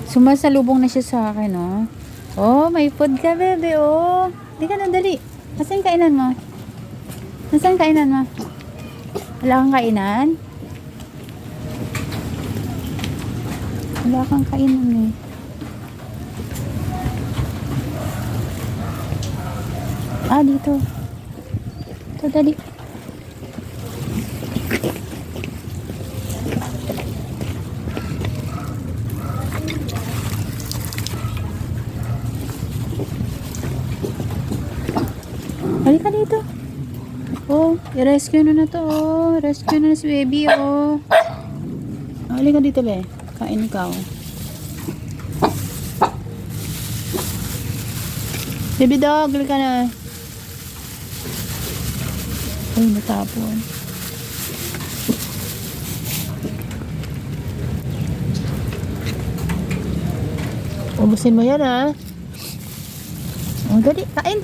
Sumasalubong na siya sa akin, oh. Oh, may food ka, bebe, oh. Di ka na, dali. Nasaan kainan mo? Nasaan kainan mo? Wala kang kainan? Wala kang kainan, eh. Ah, dito. Ito, dali. Halika dito. Oh, i-rescue na to, oh. Rescue na si baby, oh. Halika dito, be. Kain ikaw. Baby dog, halika na. Ay, natapon. Ubusin mo yan, ha? Oh, dali, kain.